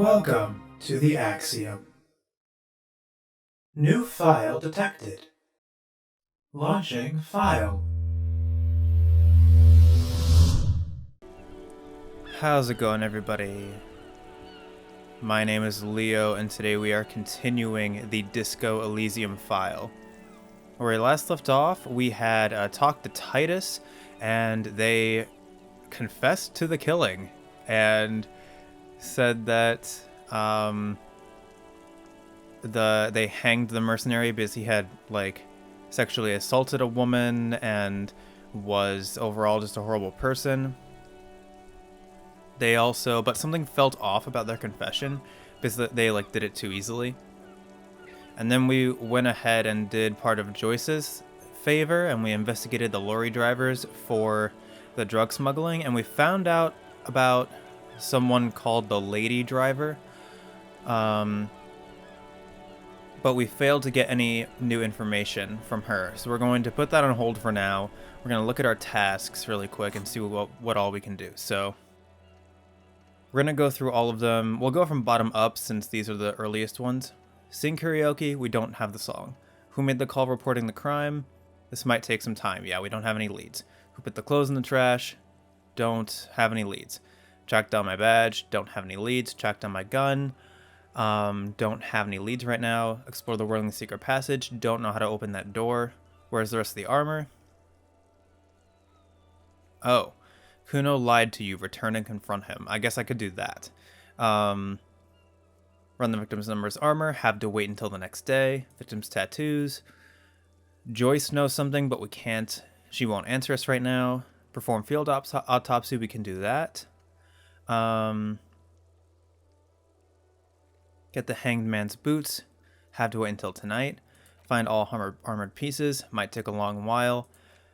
Welcome to the Axiom. New file detected. Launching file. How's it going, everybody? My name is Leo, and today we are continuing the Disco Elysium file. Where we last left off, we had talked to Titus, and they confessed to the killing, and said that they hanged the mercenary because he had sexually assaulted a woman and was overall just a horrible person. They also, but something felt off about their confession because they did it too easily. And then we went ahead and did part of Joyce's favor, and we investigated the lorry drivers for the drug smuggling, and we found out about someone called the lady driver. But we failed to get any new information from her. So we're going to put that on hold for now. We're going to look at our tasks really quick and see what all we can do. So we're going to go through all of them. We'll go from bottom up since these are the earliest ones. Sing karaoke, we don't have the song. Who made the call reporting the crime? This might take some time. Yeah, we don't have any leads. Who put the clothes in the trash? Don't have any leads. Track down my badge, don't have any leads. Track down my gun, don't have any leads right now. Explore the whirling secret passage, don't know how to open that door. Where's the rest of the armor? Oh, Kuno lied to you, return and confront him. I guess I could do that. Run the victim's number's armor, have to wait until the next day. Victim's tattoos. Joyce knows something, but we can't. She won't answer us right now. Perform field autopsy, we can do that. Get the hanged man's boots. Have to wait until tonight. Find all armored pieces. Might take a long while.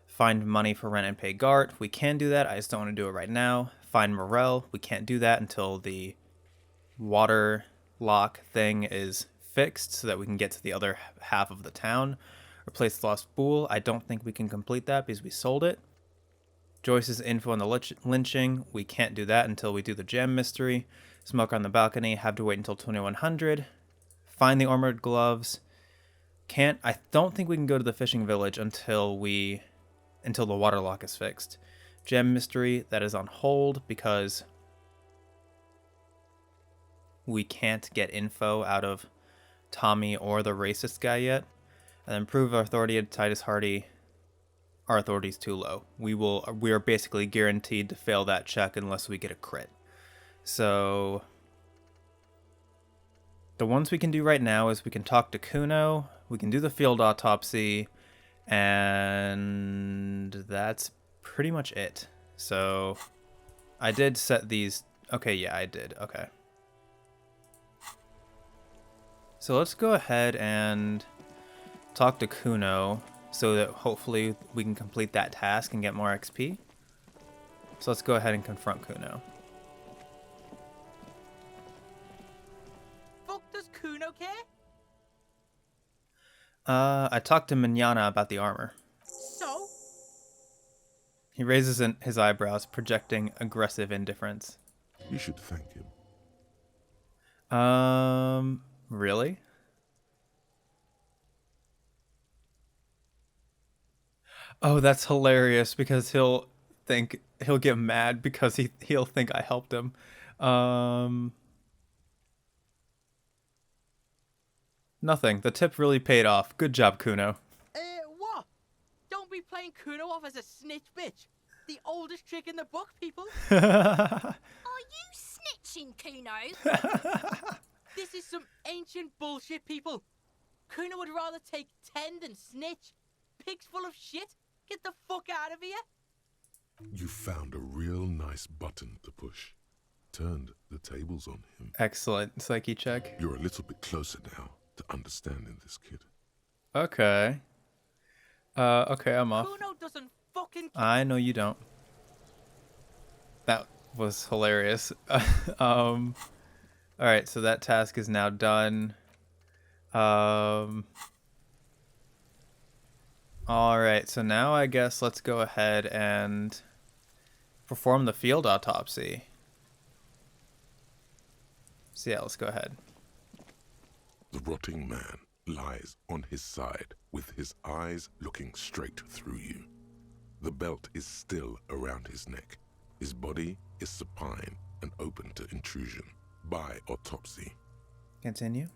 Find money for rent and pay Gart. We can do that. I just don't want to do it right now. Find Morel. We can't do that until the waterlock thing is fixed so that we can get to the other half of the town. Replace the lost spool. I don't think we can complete that because we sold it. Joyce's info on the lynching. We can't do that until we do the gem mystery. Smoke on the balcony. Have to wait until 2100. Find the armored gloves. I don't think we can go to the fishing village until the waterlock is fixed. Gem mystery, that is on hold because we can't get info out of Tommy or the racist guy yet. And then prove our authority at Titus Hardy. Our authority is too low. We are basically guaranteed to fail that check unless we get a crit. So the ones we can do right now is we can talk to Kuno, we can do the field autopsy, and that's pretty much it. So I did set these. Okay, yeah, I did. Okay. So let's go ahead and talk to Kuno so that hopefully we can complete that task and get more XP. So let's go ahead and confront Kuno. Fuck does Kuno care? I talked to Mignana about the armor. So? He raises his eyebrows, projecting aggressive indifference. You should thank him. Really? Oh, that's hilarious because he'll get mad because he'll think I helped him. Nothing. The tip really paid off. Good job, Kuno. What? Don't be playing Kuno off as a snitch bitch. The oldest trick in the book, people. Are you snitching, Kuno? This is some ancient bullshit, people. Kuno would rather take 10 than snitch. Pig's full of shit. Get the fuck out of here. You found a real nice button to push. Turned the tables on him. Excellent. Psyche check. You're a little bit closer now to understanding this kid. Okay. Okay, I'm off. Kuno doesn't fucking... I know you don't. That was hilarious. Alright, so that task is now done. Alright, so now I guess let's go ahead and perform the field autopsy. So yeah, let's go ahead. The rotting man lies on his side with his eyes looking straight through you. The belt is still around his neck. His body is supine and open to intrusion by autopsy. Continue.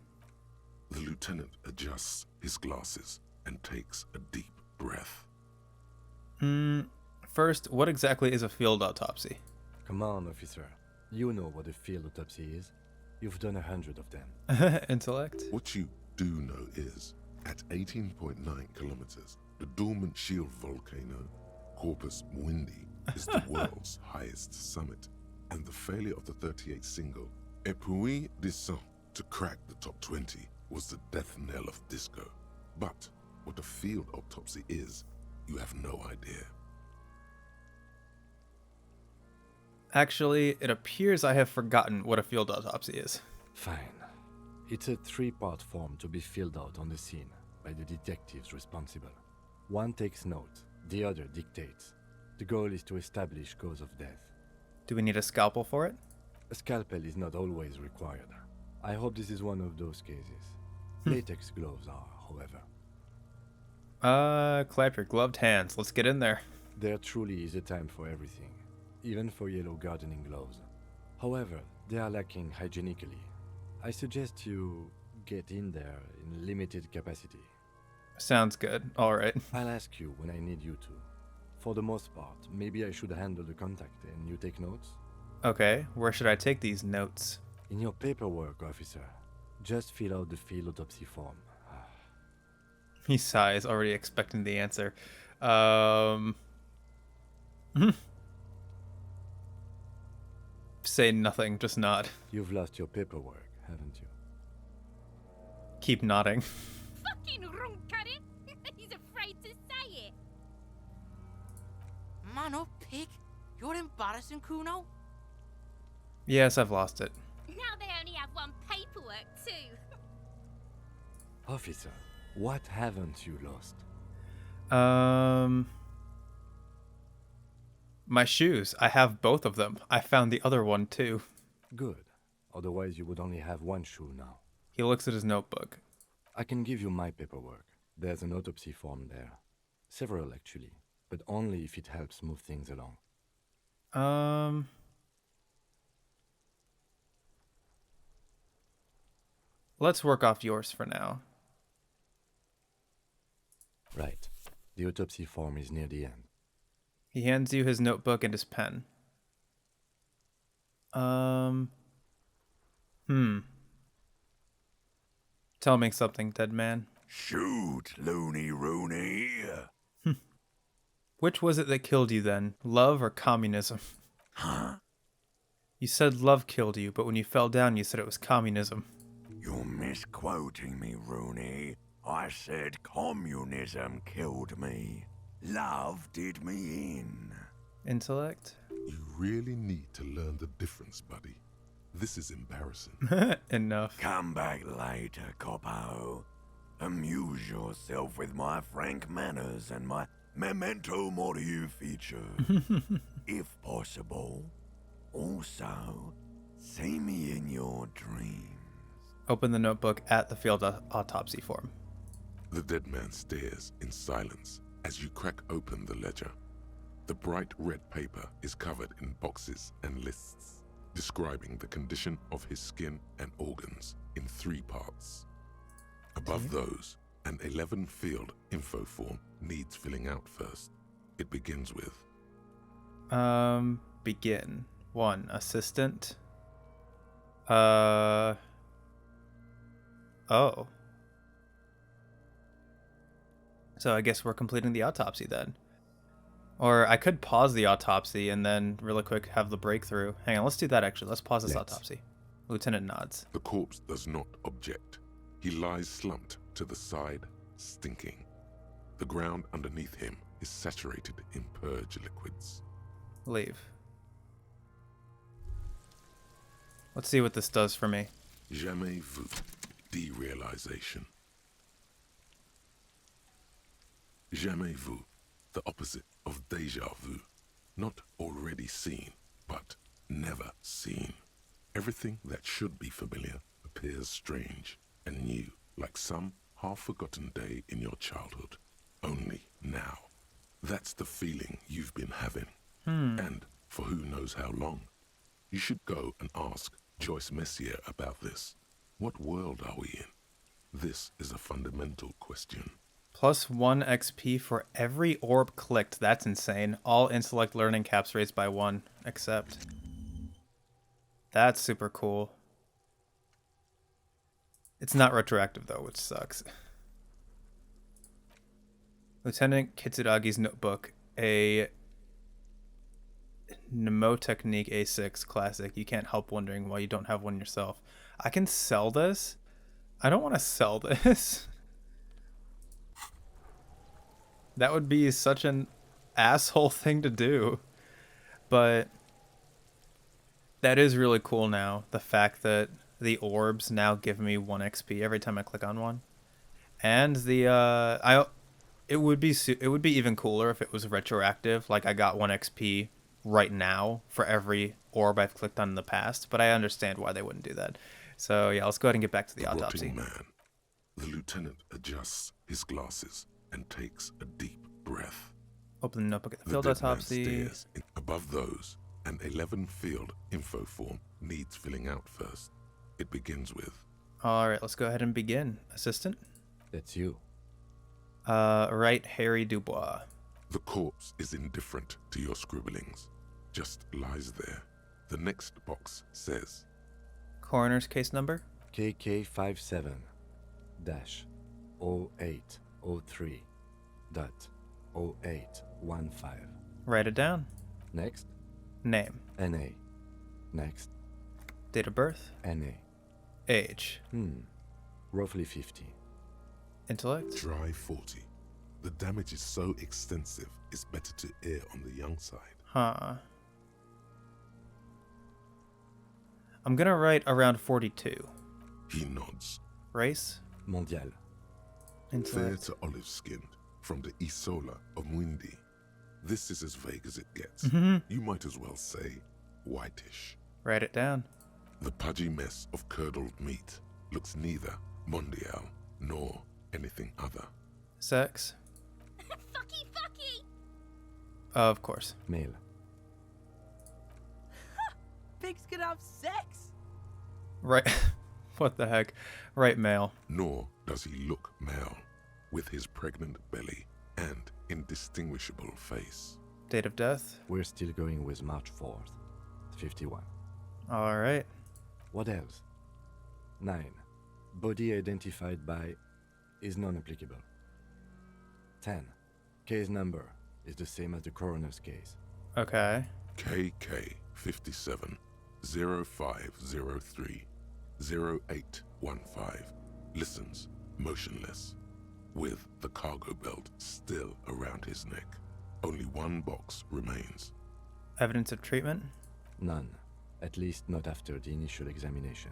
The lieutenant adjusts his glasses and takes a deep breath. First, what exactly is a field autopsy? Come on, officer. You know what a field autopsy is. You've done 100 of them. Intellect? What you do know is, at 18.9 kilometers, the dormant shield volcano, Corpus Mundi, is the world's highest summit, and the failure of the 38 single, Et puis descend, to crack the top 20 was the death knell of disco. But what a field autopsy is, you have no idea. Actually, it appears I have forgotten what a field autopsy is. Fine. It's a 3-part form to be filled out on the scene by the detectives responsible. One takes note, the other dictates. The goal is to establish cause of death. Do we need a scalpel for it? A scalpel is not always required. I hope this is one of those cases. Latex gloves are, however. Clap your gloved hands. Let's get in there. There truly is a time for everything, even for yellow gardening gloves. However, they are lacking hygienically. I suggest you get in there in limited capacity. Sounds good. All right. I'll ask you when I need you to. For the most part, maybe I should handle the contact and you take notes? Okay, where should I take these notes? In your paperwork, officer. Just fill out the field autopsy form. He sighs, already expecting the answer. Say nothing, just nod. You've lost your paperwork, haven't you? Keep nodding. Fucking runkari! He's afraid to say it. Man up, pig. You're embarrassing, Kuno. Yes, I've lost it. Now they only have one paperwork too. Officer, what haven't you lost? My shoes. I have both of them. I found the other one too. Good. Otherwise you would only have one shoe now. He looks at his notebook. I can give you my paperwork. There's an autopsy form there. Several actually, but only if it helps move things along. Let's work off yours for now. Right. The autopsy form is near the end. He hands you his notebook and his pen. Tell me something, dead man. Shoot, loony Rooney. Which was it that killed you then? Love or communism? Huh? You said love killed you, but when you fell down you said it was communism. You're misquoting me, Rooney. I said communism killed me. Love did me in. Intellect? You really need to learn the difference, buddy. This is embarrassing. Enough. Come back later, Coppo. Amuse yourself with my frank manners and my memento mori feature. If possible. Also, see me in your dreams. Open the notebook at the field autopsy form. The dead man stares in silence as you crack open the ledger. The bright red paper is covered in boxes and lists, describing the condition of his skin and organs in 3 parts. Above those, an 11-field info form needs filling out first. It begins with... Begin. 1. Assistant. Oh. So I guess we're completing the autopsy then. Or I could pause the autopsy and then really quick have the breakthrough. Hang on, let's do that actually. Let's pause this autopsy. Lieutenant nods. The corpse does not object. He lies slumped to the side, stinking. The ground underneath him is saturated in purge liquids. Leave. Let's see what this does for me. Jamais vu. Derealization. Jamais vu. The opposite of déjà vu. Not already seen, but never seen. Everything that should be familiar appears strange and new, like some half-forgotten day in your childhood. Only now. That's the feeling you've been having. And for who knows how long. You should go and ask Joyce Messier about this. What world are we in? This is a fundamental question. Plus 1 XP for every orb clicked. That's insane. All intellect learning caps raised by 1. Except. That's super cool. It's not retroactive though, which sucks. Lieutenant Kitsuragi's notebook. A mnemotechnique A6 classic. You can't help wondering why you don't have one yourself. I can sell this? I don't want to sell this. That would be such an asshole thing to do. But that is really cool now. The fact that the orbs now give me 1 XP every time I click on one. And the it would be even cooler if it was retroactive. Like I got 1 XP right now for every orb I've clicked on in the past, but I understand why they wouldn't do that. So yeah, let's go ahead and get back to the autopsy. Rotting man. The lieutenant adjusts his glasses and takes a deep breath. Open the notebook at the The field dead man autopsy. stares. Above those, an 11 field info form needs filling out first. It begins with, All right, let's go ahead and begin. Assistant. That's you. Right, Harry Dubois. the corpse is indifferent to your scribblings, just lies there. The next box says, Coroner's case number. KK57-0803.0815. Write it down. Next, Name. NA. Next, Date of birth. NA. Age. Roughly 50. Intellect. dry 40. The damage is so extensive, it's better to err on the young side. Huh. I'm gonna write around 42. He nods. Race. Mondial. Fair Intellect. to olive-skinned, from the Isola of Mwindi. This is as vague as it gets. You might as well say whitish. Write it down. The pudgy mess of curdled meat looks neither mondial nor anything other. Sex. Fucky, fucky! Of course. Male. Pigs can have sex. Right. What the heck? Right, male. Nor does he look male, with his pregnant belly and indistinguishable face. Date of death. We're still going with March 4th. 51. All right. What else? 9. Body identified by is non-applicable. 10. Case number is the same as the coroner's case. Okay. KK 57 0503 0815 listens motionless, with the cargo belt still around his neck. Only one box remains. Evidence of treatment. None. At least not after the initial examination.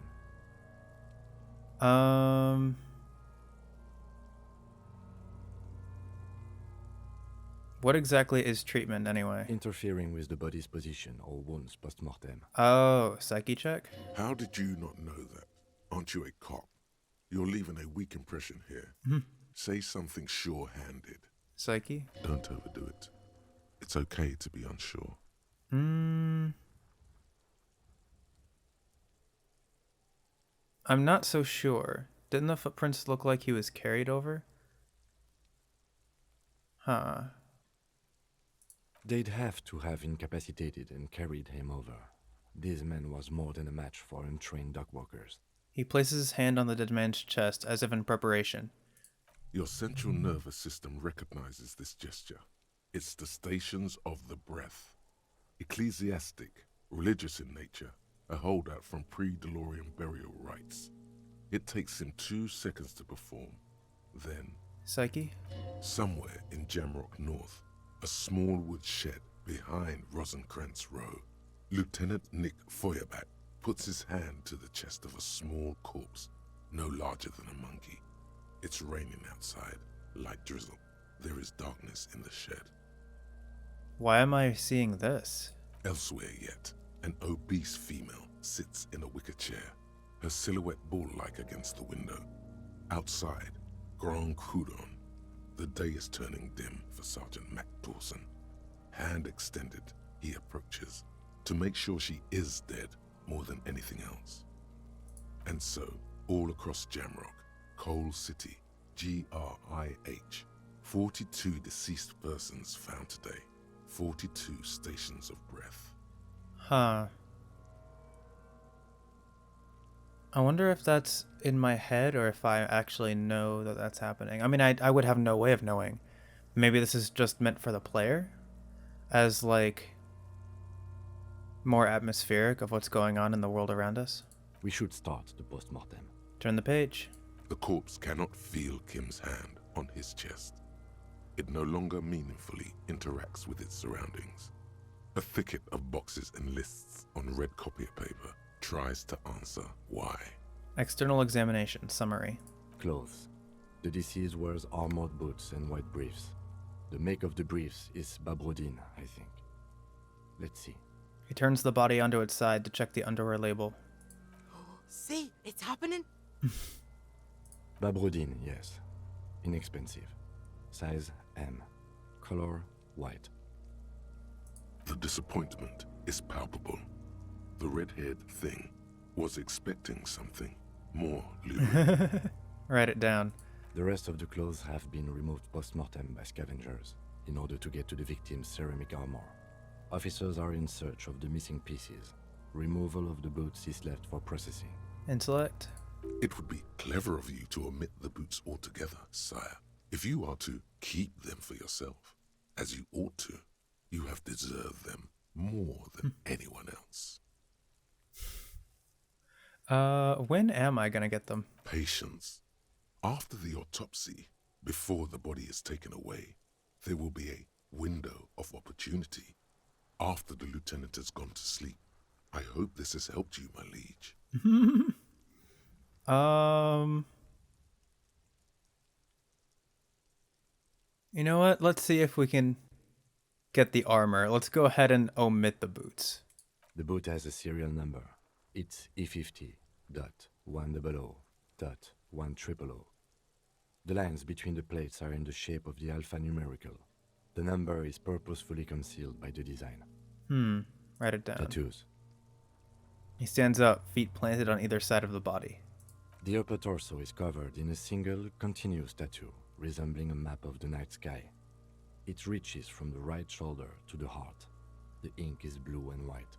What exactly is treatment anyway? Interfering with the body's position or wounds post-mortem. Oh, psyche check? How did you not know that? Aren't you a cop? You're leaving a weak impression here. Say something sure-handed. Psyche? Don't overdo it. It's okay to be unsure. I'm not so sure. Didn't the footprints look like he was carried over? Huh. They'd have to have incapacitated and carried him over. This man was more than a match for untrained dog walkers. He places his hand on the dead man's chest as if in preparation. Your central nervous system recognizes this gesture. It's the stations of the breath. Ecclesiastic, religious in nature, a holdout from pre-DeLorean burial rites. It takes him 2 seconds to perform. Then, Psyche? somewhere in Jamrock North, a small wood shed behind Rosencrantz Row, Lieutenant Nick Feuerbach puts his hand to the chest of a small corpse, no larger than a monkey. It's raining outside, light drizzle. There is darkness in the shed. Why am I seeing this? Elsewhere yet, an obese female sits in a wicker chair, her silhouette bull-like against the window. Outside, Grand Coudon. The day is turning dim for Sergeant Mac Dawson. Hand extended, he approaches to make sure she is dead more than anything else. And so, all across Jamrock, Coal City, GRIH, 42 deceased persons found today, 42 stations of breath. Huh. I wonder if that's in my head or if I actually know that that's happening. I mean, I would have no way of knowing. Maybe this is just meant for the player as, like, more atmospheric of what's going on in the world around us. We should start the post-mortem. Turn the page. The corpse cannot feel Kim's hand on his chest. It no longer meaningfully interacts with its surroundings. A thicket of boxes and lists on red copier paper tries to answer why. External examination summary. Clothes. The deceased wears armored boots and white briefs. The make of the briefs is Babrodine, I think. Let's see. He turns the body onto its side to check the underwear label. See, it's happening. Babrodine, yes. Inexpensive. Size M. Color white. The disappointment is palpable. The red-haired thing was expecting something more lurid. Write it down. The rest of the clothes have been removed post-mortem by scavengers in order to get to the victim's ceramic armor. Officers are in search of the missing pieces. Removal of the boots is left for processing. Intellect. It would be clever of you to omit the boots altogether, sire. If you are to keep them for yourself, as you ought to, you have deserved them more than anyone else. When am I gonna get them? Patience. After the autopsy, before the body is taken away, there will be a window of opportunity. After the lieutenant has gone to sleep. I hope this has helped you, my liege. You know what? Let's see if we can get the armor. Let's go ahead and omit the boots. The boot has a serial number. It's E50.100.100. The lines between the plates are in the shape of the alphanumerical. The number is purposefully concealed by the design. Write it down. Tattoos. He stands up, feet planted on either side of the body. The upper torso is covered in a single, continuous tattoo, resembling a map of the night sky. It reaches from the right shoulder to the heart. The ink is blue and white.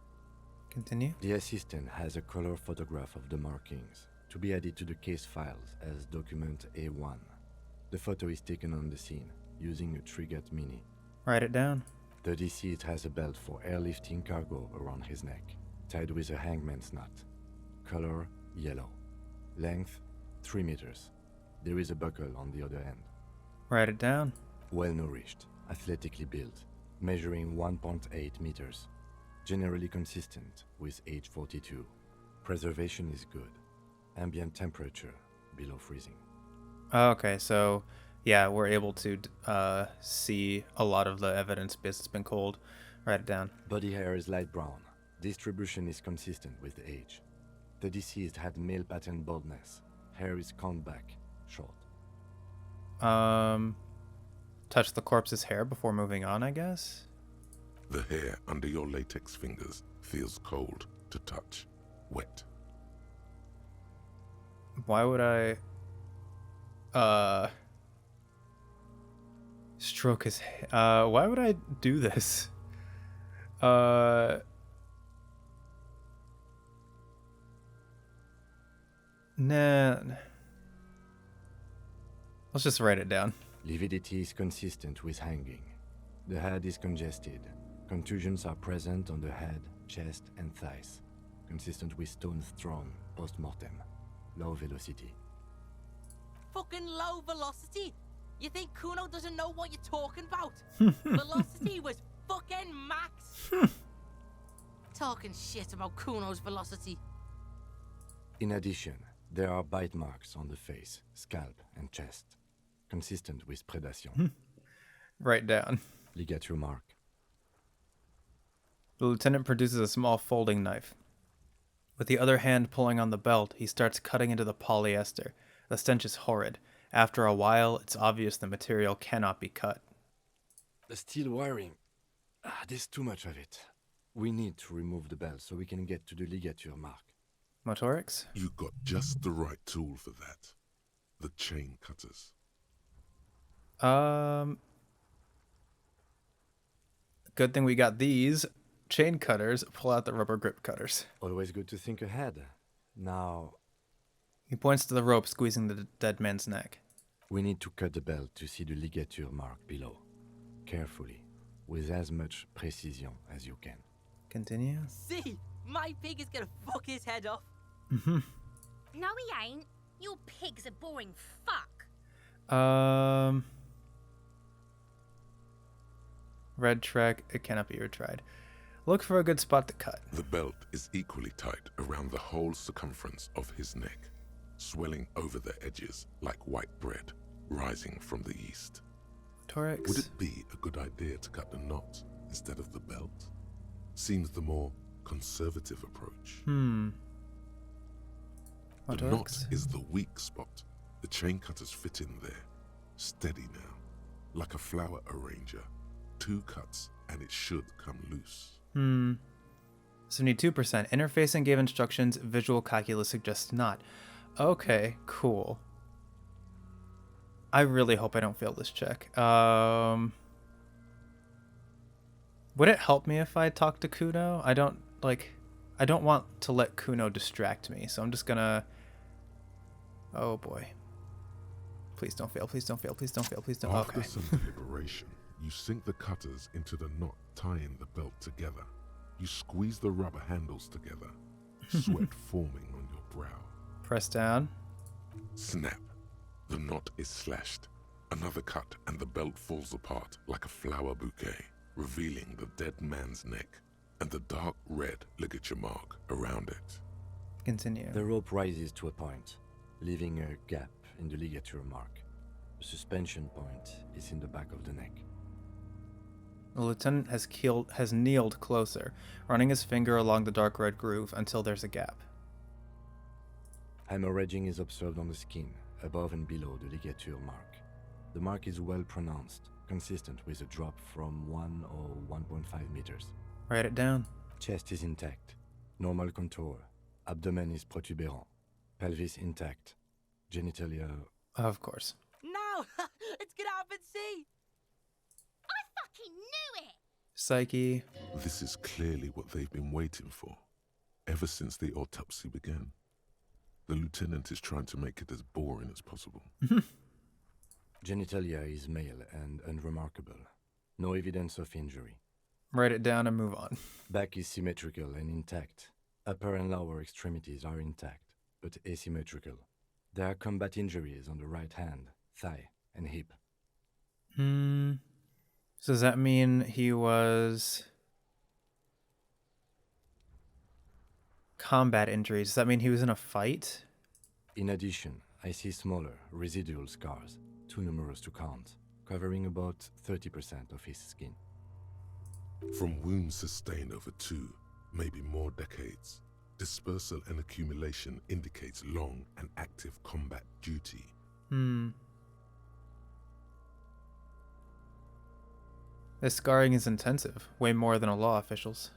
Continue. The assistant has a color photograph of the markings, to be added to the case files as document A1. The photo is taken on the scene, using a Trigat Mini. Write it down. The deceased has a belt for airlifting cargo around his neck, tied with a hangman's knot. Color yellow. Length 3 meters. There is a buckle on the other end. Write it down. Well nourished, athletically built, measuring 1.8 meters. Generally consistent with age 42. Preservation is good. Ambient temperature below freezing. Okay, so yeah, we're able to see a lot of the evidence because it's been cold. Write it down. Body hair is light brown. Distribution is consistent with the age. The deceased had male pattern baldness. Hair is combed back, short. Touch the corpse's hair before moving on, I guess? The hair under your latex fingers feels cold to touch, wet. Why would I stroke his hair? Why would I do this? Nah. Let's just write it down. Lividity is consistent with hanging. The head is congested. Contusions are present on the head, chest, and thighs. Consistent with stones thrown post-mortem. Low velocity. Fucking low velocity? You think Kuno doesn't know what you're talking about? Velocity was fucking max. Talking shit about Kuno's velocity. In addition, there are bite marks on the face, scalp, and chest. Consistent with predation. Write down. Ligature mark. The lieutenant produces a small folding knife. With the other hand pulling on the belt, he starts cutting into the polyester. The stench is horrid. After a while, it's obvious the material cannot be cut. The steel wiring. There's too much of it. We need to remove the belt so we can get to the ligature mark. Motorix? You got just the right tool for that. The chain cutters. Good thing we got these. Chain cutters. Pull out the rubber grip cutters. Always good to think ahead. Now, He points to the rope squeezing the dead man's neck. we need to cut the belt to see the ligature mark below. Carefully, with as much precision as you can. Continue. See, my pig is gonna fuck his head off. No, he ain't. Your pig's a boring fuck. Red track. It cannot be retried. Look for a good spot to cut. The belt is equally tight around the whole circumference of his neck, swelling over the edges like white bread rising from the east. Torix. Would it be a good idea to cut the knot instead of the belt? Seems the more conservative approach. The knot Motorix. is the weak spot. The chain cutters fit in there. Steady now. Like a flower arranger. 2 cuts and it should come loose. 72%. Interfacing gave instructions. Visual calculus suggests not. Okay, cool. I really hope I don't fail this check. Would it help me if I talk to Kuno? I don't want to let Kuno distract me, so I'm just gonna... Oh boy. Please don't fail, please don't fail, please don't fail, please don't... After Okay. some deliberation, you sink the cutters into the knot tying the belt together. You squeeze the rubber handles together, sweat forming on your brow. Press down. Snap. The knot is slashed. Another cut and the belt falls apart like a flower bouquet, revealing the dead man's neck and the dark red ligature mark around it. Continue. The rope rises to a point, leaving a gap in the ligature mark. The suspension point is in the back of the neck. The lieutenant has kneeled closer, running his finger along the dark red groove until there's a gap. Hemorrhaging is observed on the skin, above and below the ligature mark. The mark is well pronounced, consistent with a drop from 1 or 1.5 meters. Write it down. Chest is intact, normal contour. Abdomen is protuberant, pelvis intact, genitalia. Of course. No, it's gonna happen. See. I fucking knew it! Psyche. This is clearly what they've been waiting for, ever since the autopsy began. The lieutenant is trying to make it as boring as possible. Genitalia is male and unremarkable. No evidence of injury. Write it down and move on. Back is symmetrical and intact. Upper and lower extremities are intact, but asymmetrical. There are combat injuries on the right hand, thigh, and hip. So does that mean he was... Combat injuries. Does that mean he was in a fight? In addition, I see smaller, residual scars, too numerous to count, covering about 30% of his skin. From wounds sustained over 2, maybe more decades, dispersal and accumulation indicates long and active combat duty. This scarring is intensive. Way more than a law official's.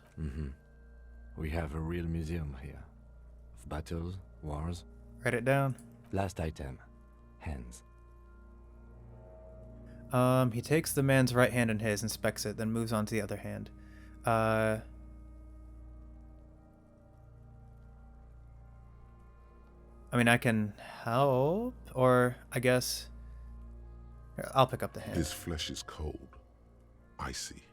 We have a real museum here. Of battles, wars. Write it down. Last item. Hands. He takes the man's right hand in his, inspects it, then moves on to the other hand. I mean, I can help, or I guess... Here, I'll pick up the hand. His flesh is cold, icy.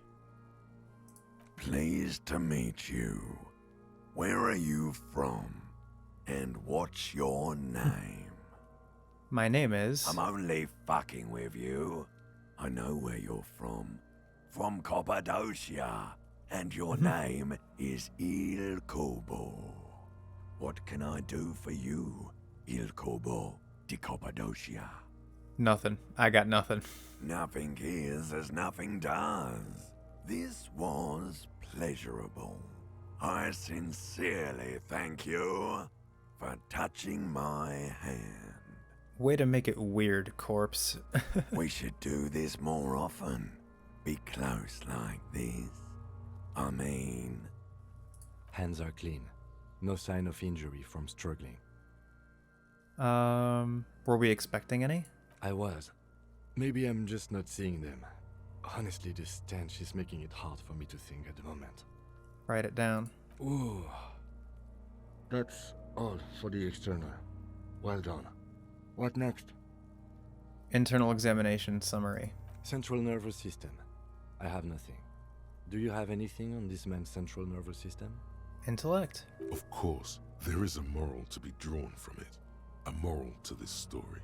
Pleased to meet you. Where are you from? And what's your name? My name is... I'm only fucking with you. I know where you're from. From Cappadocia. And your name is Il Kobo. What can I do for you, Il Kobo di Cappadocia? Nothing. I got nothing. Nothing is as nothing does. This was pleasurable. I sincerely thank you for touching my hand. Way to make it weird, corpse. We should do this more often. Be close like this. I mean, Hands are clean. No sign of injury from struggling. Were we expecting any? I was. Maybe I'm just not seeing them. Honestly, this stench is making it hard for me to think at the moment. Write it down. Ooh. That's all for the external. Well done. What next? Internal examination summary. Central nervous system. I have nothing. Do you have anything on this man's central nervous system? Intellect. Of course, there is a moral to be drawn from it. A moral to this story.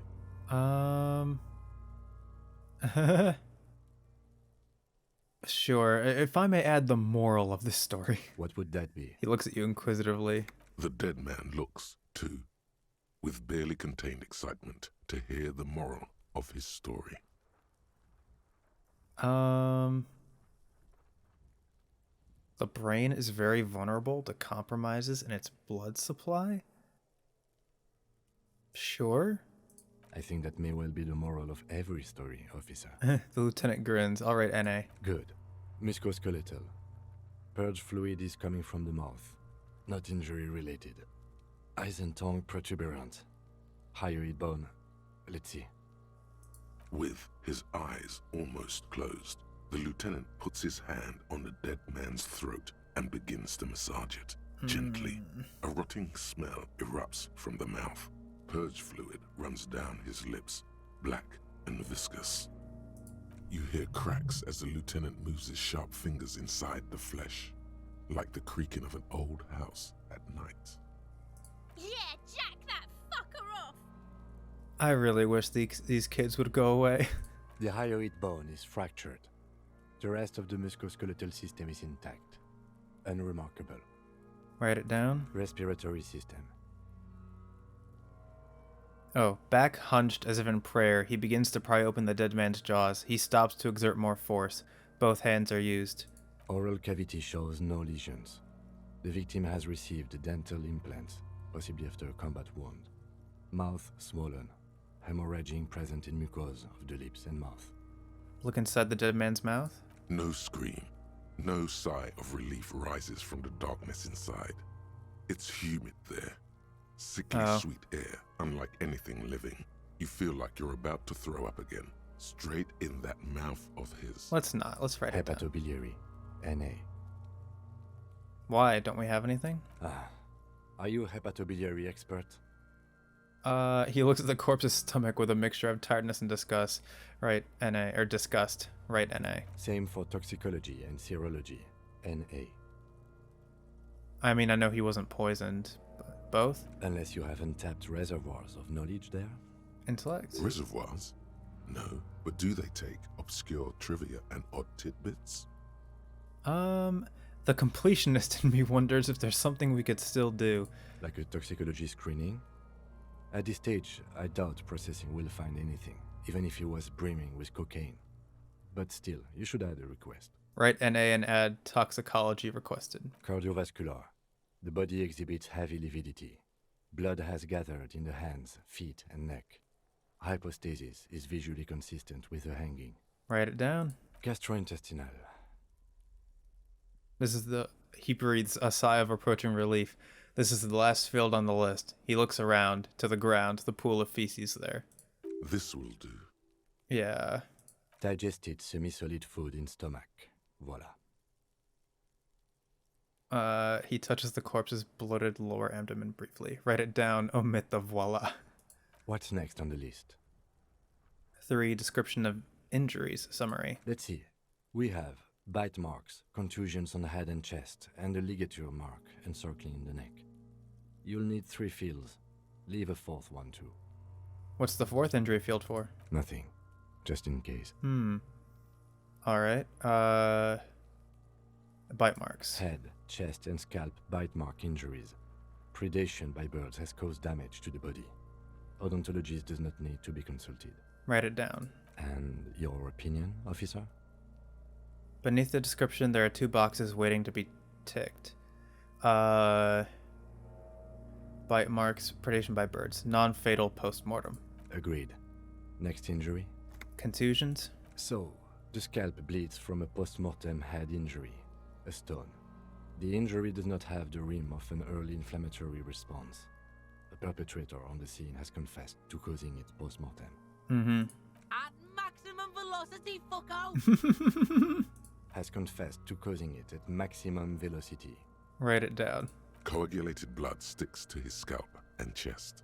Sure, if I may add the moral of this story. What would that be? He looks at you inquisitively. The dead man looks, too, with barely contained excitement to hear the moral of his story. The brain is very vulnerable to compromises in its blood supply? Sure. I think that may well be the moral of every story, officer. The lieutenant grins. All right, NA. Good. Musculoskeletal. Purge fluid is coming from the mouth. Not injury related. Eyes and tongue protuberant. Hyoid bone. Let's see. With his eyes almost closed, the lieutenant puts his hand on the dead man's throat and begins to massage it. Gently, a rotting smell erupts from the mouth. Purge fluid runs down his lips, black and viscous. You hear cracks as the lieutenant moves his sharp fingers inside the flesh, like the creaking of an old house at night. Yeah, jack that fucker off! I really wish these kids would go away. The hyoid bone is fractured. The rest of the musculoskeletal system is intact. Unremarkable. Write it down. Respiratory system. Oh, back hunched as if in prayer, he begins to pry open the dead man's jaws. He stops to exert more force. Both hands are used. Oral cavity shows no lesions. The victim has received dental implants, possibly after a combat wound. Mouth swollen. Hemorrhaging present in mucosa of the lips and mouth. Look inside the dead man's mouth. No scream, no sigh of relief rises from the darkness inside. It's humid there. Sickly sweet air, unlike anything living. You feel like you're about to throw up again, straight in that mouth of his. Let's not. Let's write it down. Hepatobiliary. NA. Why? Don't we have anything? Are you a hepatobiliary expert? He looks at the corpse's stomach with a mixture of tiredness and disgust. Right, NA. Or disgust. Right, NA. Same for toxicology and serology. NA. I mean, I know he wasn't poisoned. But both? Unless you have untapped reservoirs of knowledge there. Intellect. Reservoirs? No, but do they take obscure trivia and odd tidbits? The completionist in me wonders if there's something we could still do. Like a toxicology screening? At this stage, I doubt processing will find anything, even if he was brimming with cocaine. But still, you should add a request. Write NA and add toxicology requested. Cardiovascular. The body exhibits heavy lividity. Blood has gathered in the hands, feet, and neck. Hypostasis is visually consistent with the hanging. Write it down. Gastrointestinal. He breathes a sigh of approaching relief. This is the last field on the list. He looks around, to the ground, the pool of feces there. This will do. Yeah. Digested semi-solid food in stomach. Voila. He touches the corpse's bloated lower abdomen briefly. Write it down, omit the voila. What's next on the list? 3. Description of injuries summary. Let's see. We have bite marks, contusions on the head and chest, and a ligature mark encircling the neck. You'll need 3 fields. Leave a 4th one too. What's the 4th injury field for? Nothing. Just in case. Alright. Bite marks. Head, chest, and scalp bite mark injuries. Predation by birds has caused damage to the body. Odontologist does not need to be consulted. Write it down. And your opinion, officer? Beneath the description, there are 2 boxes waiting to be ticked. Bite marks, predation by birds, non-fatal post-mortem. Agreed. Next injury? Contusions? So, the scalp bleeds from a post-mortem head injury, a stone. The injury does not have the rim of an early inflammatory response. The perpetrator on the scene has confessed to causing it post-mortem. Mm-hmm. At maximum velocity, fucko! Has confessed to causing it at maximum velocity. Write it down. Coagulated blood sticks to his scalp and chest,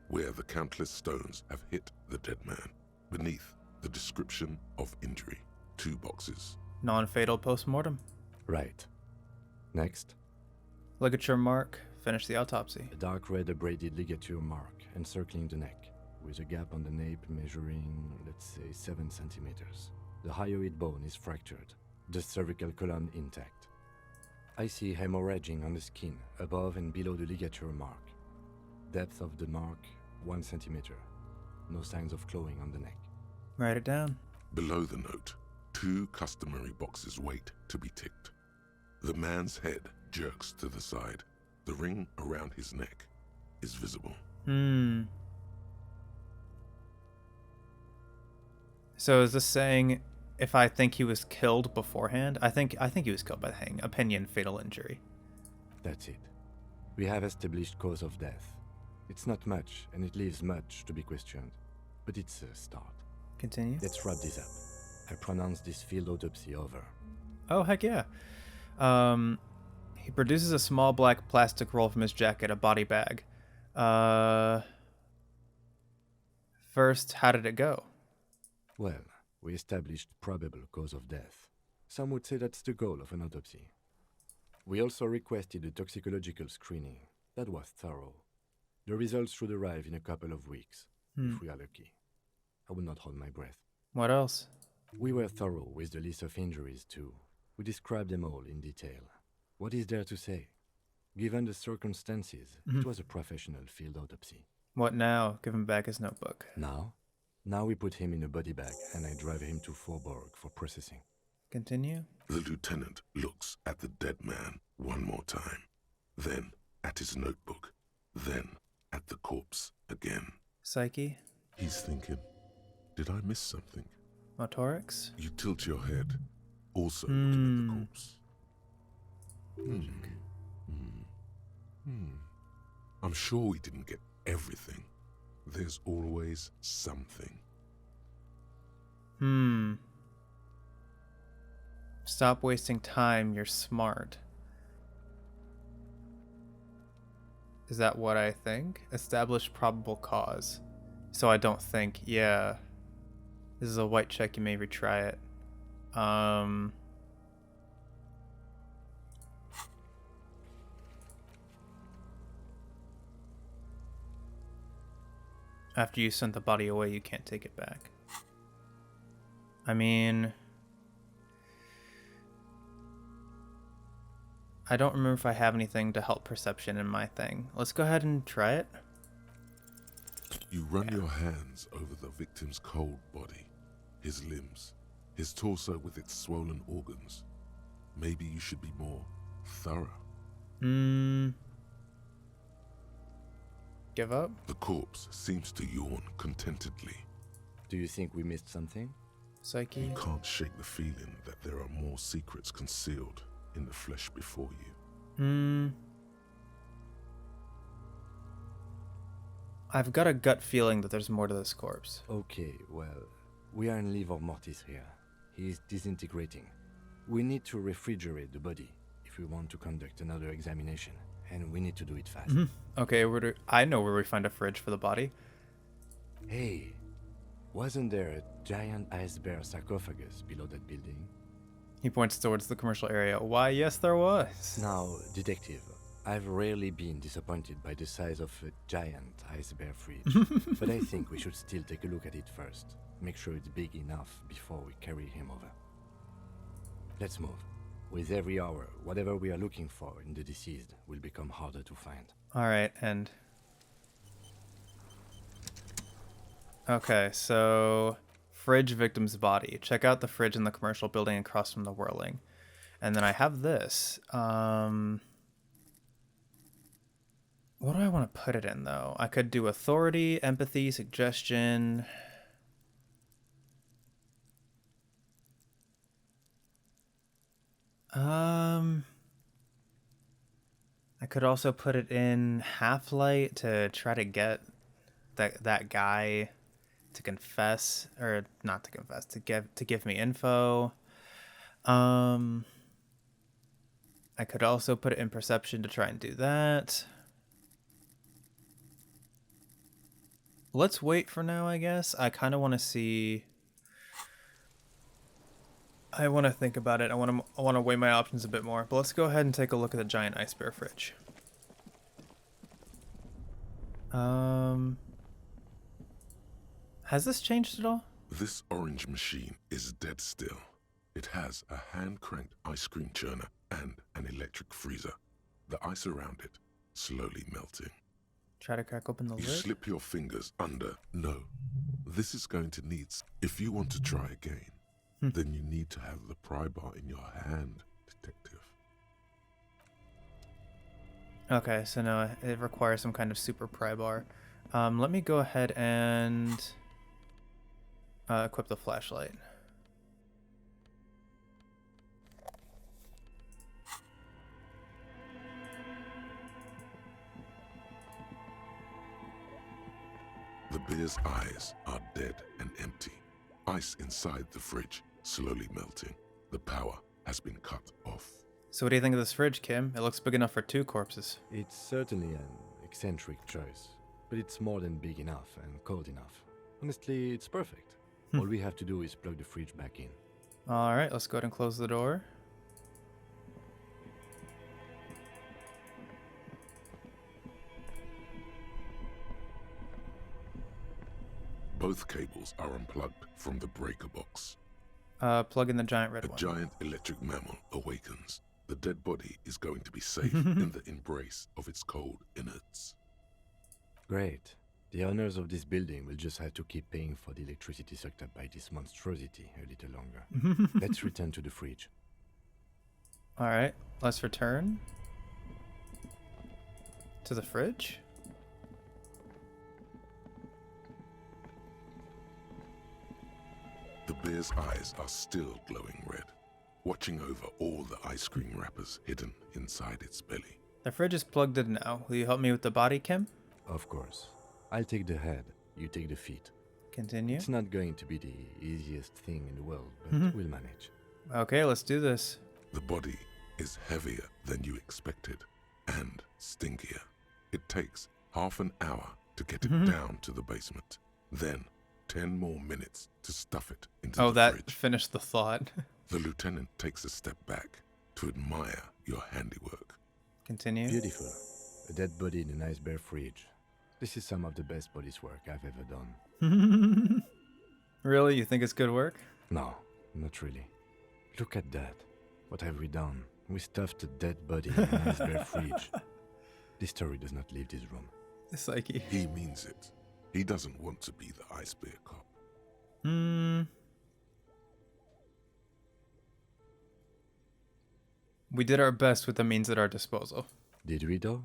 where the countless stones have hit the dead man. Beneath, the description of injury. 2 boxes. Non-fatal post-mortem. Right. Next, Ligature mark. Finish the autopsy. a dark red abraded ligature mark encircling the neck, with a gap on the nape measuring, let's say, 7 centimeters. The hyoid bone is fractured, the cervical column intact. I see hemorrhaging on the skin, above and below the ligature mark. Depth of the mark, 1 centimeter. No signs of clawing on the neck. Write it down. Below the note, 2 customary boxes wait to be ticked. The man's head jerks to the side. The ring around his neck is visible. So is this saying if I think he was killed beforehand? I think he was killed by the hang. Opinion, fatal injury. That's it. We have established cause of death. It's not much, and it leaves much to be questioned. But it's a start. Continue. Let's wrap this up. I pronounce this field autopsy over. Oh, heck yeah. He produces a small black plastic roll from his jacket, a body bag. First, how did it go? Well, we established probable cause of death. Some would say that's the goal of an autopsy. We also requested a toxicological screening. That was thorough. The results should arrive in a couple of weeks, if we are lucky. I would not hold my breath. What else? We were thorough with the list of injuries, too. We described them all in detail. What is there to say? Given the circumstances, it was a professional field autopsy. What now? Give him back his notebook. Now we put him in a body bag and I drive him to Faubourg for processing. Continue. The lieutenant looks at the dead man one more time, then at his notebook, then at the corpse again. Psyche. He's thinking, did I miss something? Motorics. You tilt your head, also looking at the corpse. I'm sure we didn't get everything. There's always something. Stop wasting time, you're smart. Is that what I think? Establish probable cause. So I don't think, yeah. This is a white check, you may retry it. After you sent the body away, you can't take it back. I mean, I don't remember if I have anything to help perception in my thing. Let's go ahead and try it. You run your hands over the victim's cold body, his limbs, his torso with its swollen organs. Maybe you should be more thorough. Give up? The corpse seems to yawn contentedly. Do you think we missed something? Psyche. You can't shake the feeling that there are more secrets concealed in the flesh before you. I've got a gut feeling that there's more to this corpse. Okay, well, we are in livor mortis here. He is disintegrating. We need to refrigerate the body if we want to conduct another examination, and we need to do it fast. Okay, I know where we find a fridge for the body. Hey, wasn't there a giant ice bear sarcophagus below that building? He points towards the commercial area. Why, yes, there was. Now, detective, I've rarely been disappointed by the size of a giant ice bear fridge, but I think we should still take a look at it first. Make sure it's big enough before we carry him over. Let's move. With every hour, whatever we are looking for in the deceased will become harder to find. All right, and... Okay, so... Fridge victim's body. Check out the fridge in the commercial building across from the whirling. And then I have this. do I want to put it in, though? I could do authority, empathy, suggestion. I could also put it in half-light to try to get that guy to confess, or not to confess, to give me info. I could also put it in perception to try and do that. Let's wait for now, I guess. I kind of want to see. I want to think about it. I want to weigh my options a bit more. But let's go ahead and take a look at the giant ice bear fridge. Has this changed at all? This orange machine is dead still. It has a hand-cranked ice cream churner and an electric freezer. The ice around it slowly melting. Try to crack open the You lid. slip your fingers under. No, this is going to need... If you want to try again, then you need to have the pry bar in your hand, detective. Okay, so no, it requires some kind of super pry bar. Let me go ahead and equip the flashlight. The bear's eyes are dead and empty. Ice inside the fridge slowly melting. The power has been cut off. So what do you think of this fridge, Kim? It looks big enough for 2 corpses. It's certainly an eccentric choice, but it's more than big enough and cold enough. Honestly, it's perfect. All we have to do is plug the fridge back in. Alright, let's go ahead and close the door. Both cables are unplugged from the breaker box. Plug in the giant red A one. giant electric mammal awakens. The dead body is going to be safe in the embrace of its cold innards. Great. The owners of this building will just have to keep paying for the electricity sucked up by this monstrosity a little longer. Let's return to the fridge. Alright, let's return to the fridge. The bear's eyes are still glowing red, watching over all the ice cream wrappers hidden inside its belly. The fridge is plugged in now. Will you help me with the body, Kim? Of course. I'll take the head, you take the feet. Continue. It's not going to be the easiest thing in the world, but we'll manage. Okay, let's do this. The body is heavier than you expected and stinkier. It takes half an hour to get it down to the basement. Then 10 more minutes to stuff it into Oh, the that fridge. finished the thought. The lieutenant takes a step back to admire your handiwork. Continue. Beautiful. A dead body in a nice bare fridge. This is some of the best police work I've ever done. Really? You think it's good work? No, not really. Look at that. What have we done? We stuffed a dead body in a nice bare fridge. This story does not leave this room. Psyche. He means it. He doesn't want to be the ice bear cop. We did our best with the means at our disposal. Did we though?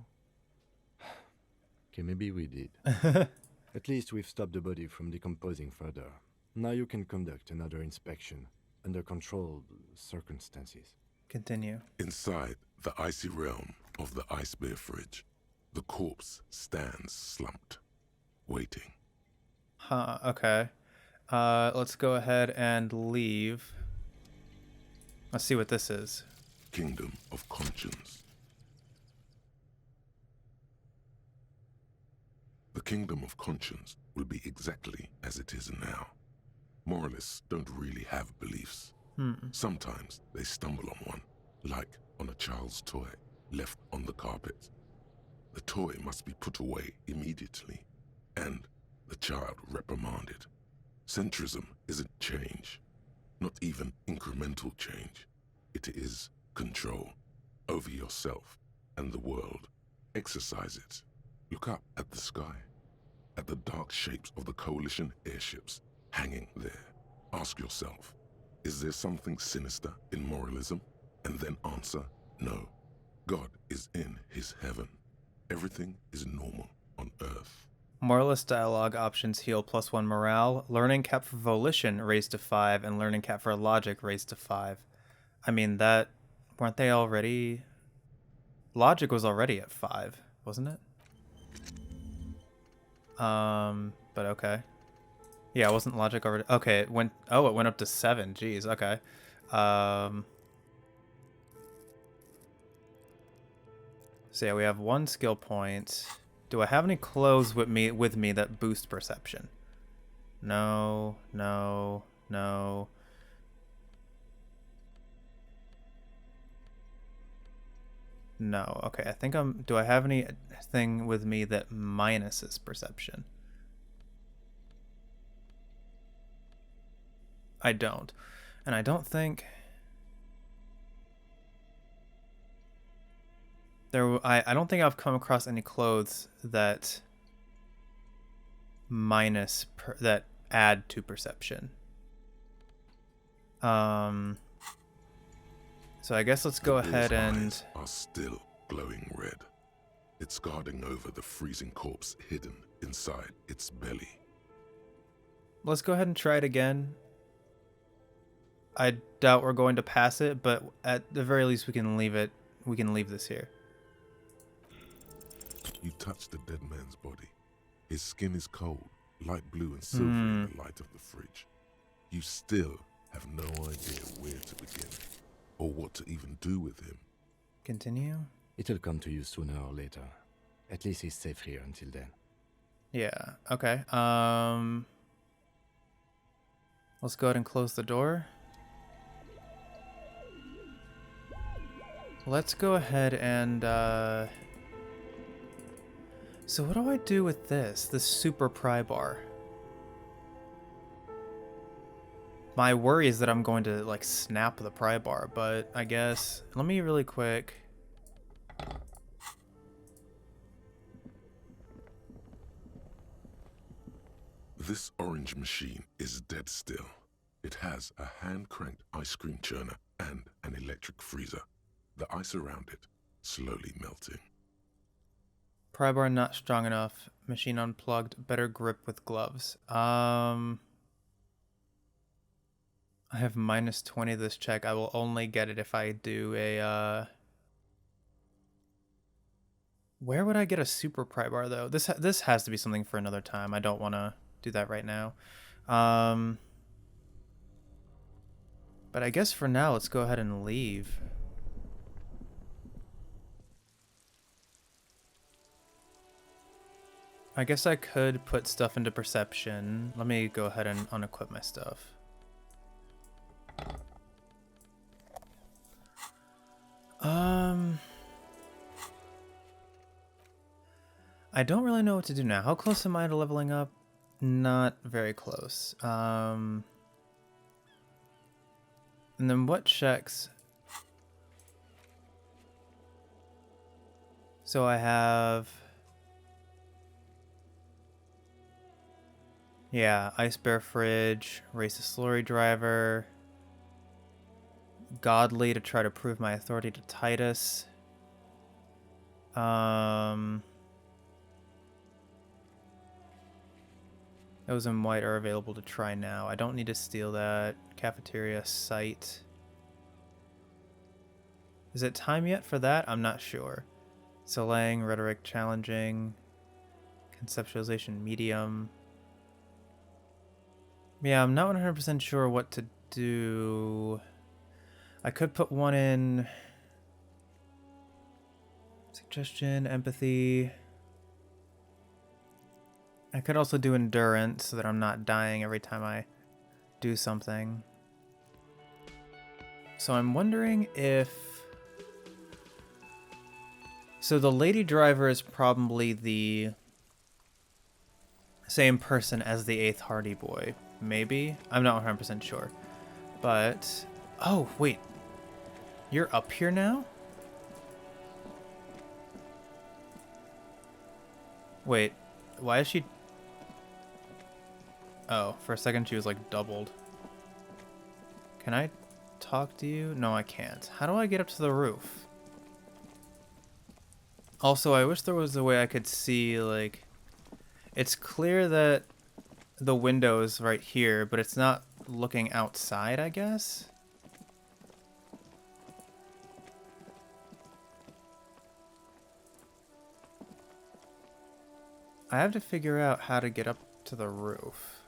Okay, maybe we did. At least we've stopped the body from decomposing further. Now you can conduct another inspection under controlled circumstances. Continue. Inside the icy realm of the ice bear fridge, the corpse stands slumped, waiting. Huh, okay. Let's go ahead and leave. Let's see what this is. Kingdom of Conscience. The Kingdom of Conscience will be exactly as it is now. Moralists don't really have beliefs. Sometimes they stumble on one, like on a child's toy left on the carpet. The toy must be put away immediately, and the child reprimanded. Centrism isn't change, not even incremental change. It is control over yourself and the world. Exercise it. Look up at the sky, at the dark shapes of the coalition airships hanging there. Ask yourself, is there something sinister in moralism? And then answer, no. God is in his heaven. Everything is normal on Earth. Moralist dialogue options heal +1 morale. Learning cap for volition raised to 5, and learning cap for logic raised to 5. I mean, that... weren't they already... Logic was already at 5, wasn't it? But okay. Yeah, wasn't logic already... Okay, it went... Oh, it went up to 7. Jeez, okay. So yeah, we have 1 skill point. Do I have any clothes with me that boost perception? No, no, no. No. Okay, I think I'm... Do I have anything with me that minuses perception? I don't. And I don't think... I don't think I've come across any clothes that that add to perception. So I guess let's go ahead and... Eyes are still glowing red. It's guarding over the freezing corpse hidden inside its belly. Let's go ahead and try it again. I doubt we're going to pass it, but at the very least we can leave it. We can leave this here. You touch the dead man's body. His skin is cold, light blue and silvery in the light of the fridge. You still have no idea where to begin, or what to even do with him. Continue? It'll come to you sooner or later. At least he's safe here until then. Yeah, okay. Let's go ahead and close the door. Let's go ahead and, So what do I do with this super pry bar? My worry is that I'm going to, like, snap the pry bar, but I guess... Let me really quick... This orange machine is dead still. It has a hand-cranked ice cream churner and an electric freezer. The ice around it slowly melting. Pry bar not strong enough. Machine unplugged. Better grip with gloves. I have -20 this check. I will only get it if I do a, Where would I get a super pry bar, though? This has to be something for another time. I don't want to do that right now. But I guess for now, let's go ahead and leave. I guess I could put stuff into perception. Let me go ahead and unequip my stuff. I don't really know what to do now. How close am I to leveling up? Not very close. And then what checks? So I have... Yeah, Ice Bear Fridge, Race a Slurry Driver, Godly to try to prove my authority to Titus. Those in white are available to try now. I don't need to steal that. Cafeteria Site. Is it time yet for that? I'm not sure. Solang, Rhetoric Challenging, Conceptualization Medium. Yeah, I'm not 100% sure what to do. I could put one in Suggestion, Empathy. I could also do Endurance so that I'm not dying every time I do something. So I'm wondering if... So the Lady Driver is probably the same person as the 8th Hardy Boy. Maybe? I'm not 100% sure. But... Oh, wait. You're up here now? Wait. Why is she... Oh, for a second she was like doubled. Can I talk to you? No, I can't. How do I get up to the roof? Also, I wish there was a way I could see, like... It's clear that the window is right here, but it's not looking outside, I guess? I have to figure out how to get up to the roof.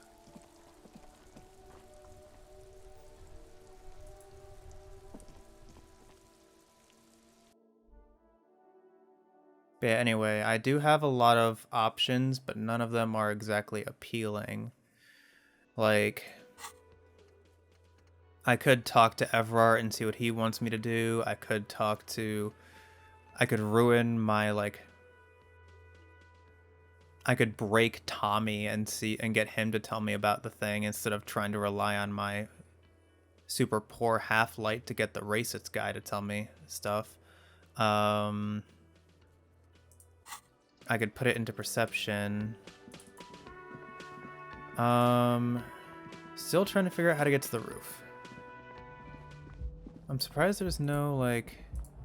But yeah, anyway, I do have a lot of options, but none of them are exactly appealing. Like, I could talk to Evrart and see what he wants me to do. I could ruin my, like... I could break Tommy and get him to tell me about the thing instead of trying to rely on my super poor half-light to get the racist guy to tell me stuff. I could put it into perception. Still trying to figure out how to get to the roof. I'm surprised there's no, like,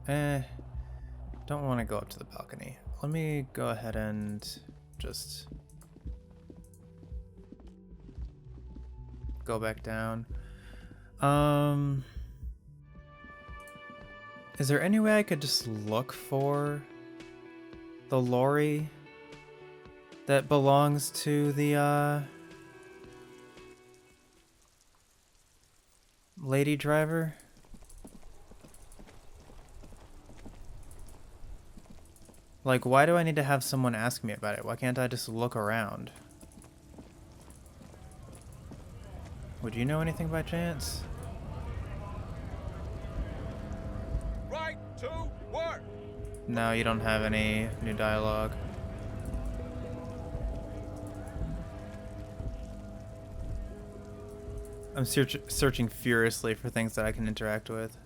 don't want to go up to the balcony. Let me go ahead and just go back down. Is there any way I could just look for the lorry that belongs to the lady driver? Like, why do I need to have someone ask me about it? Why can't I just look around? Would you know anything by chance? Right to work! No, you don't have any new dialogue. I'm searching furiously for things that I can interact with.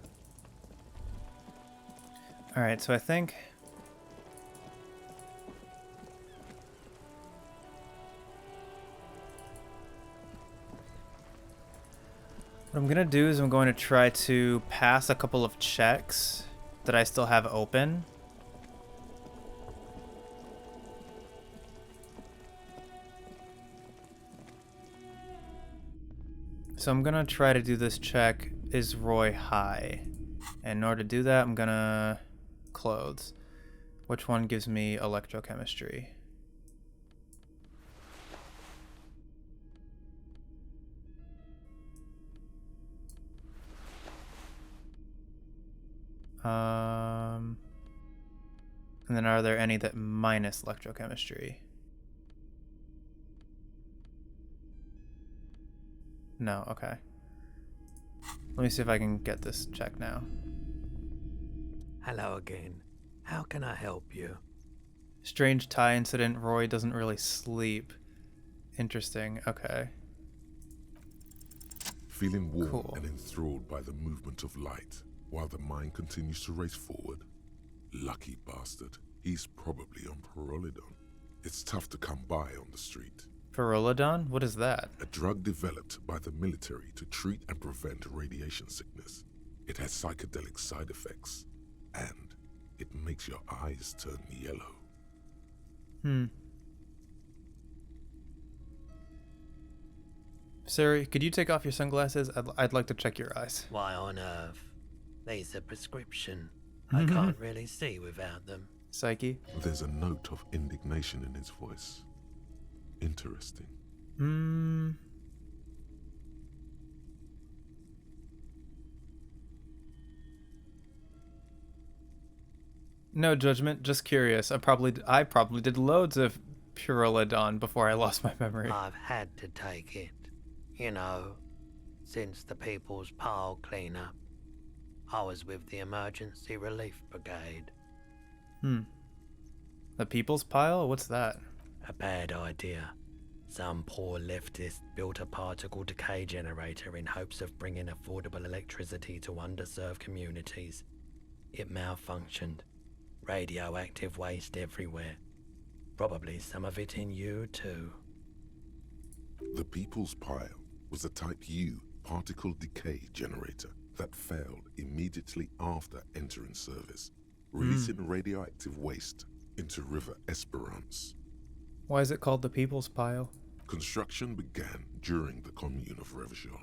Alright, so I think... what I'm gonna do is I'm going to try to pass a couple of checks that I still have open. So I'm gonna try to do this check, is Roy high? And in order to do that, I'm gonna clothes. Which one gives me electrochemistry? And then are there any that minus electrochemistry? No, okay. Let me see if I can get this check now. Hello again. How can I help you? Strange tie incident. Roy doesn't really sleep. Interesting. Okay. Feeling warm Cool. and enthralled by the movement of light, while the mind continues to race forward. Lucky bastard. He's probably on Pyrrolidon. It's tough to come by on the street. Pyrrolidon? What is that? A drug developed by the military to treat and prevent radiation sickness. It has psychedelic side effects, and it makes your eyes turn yellow. Siri, could you take off your sunglasses? I'd like to check your eyes. Why on earth? These are prescription. I can't really see without them. Psyche? There's a note of indignation in his voice. Interesting. No judgment, just curious. I probably did loads of Pyrrolidon before I lost my memory. I've had to take it. You know, since the People's Pile cleanup. I was with the Emergency Relief Brigade. The People's Pile? What's that? A bad idea. Some poor leftist built a particle decay generator in hopes of bringing affordable electricity to underserved communities. It malfunctioned. Radioactive waste everywhere. Probably some of it in you too. The People's Pile was a Type U particle decay generator that failed immediately after entering service, releasing radioactive waste into River Esperance. Why is it called the People's Pile? Construction began during the Commune of Revachol.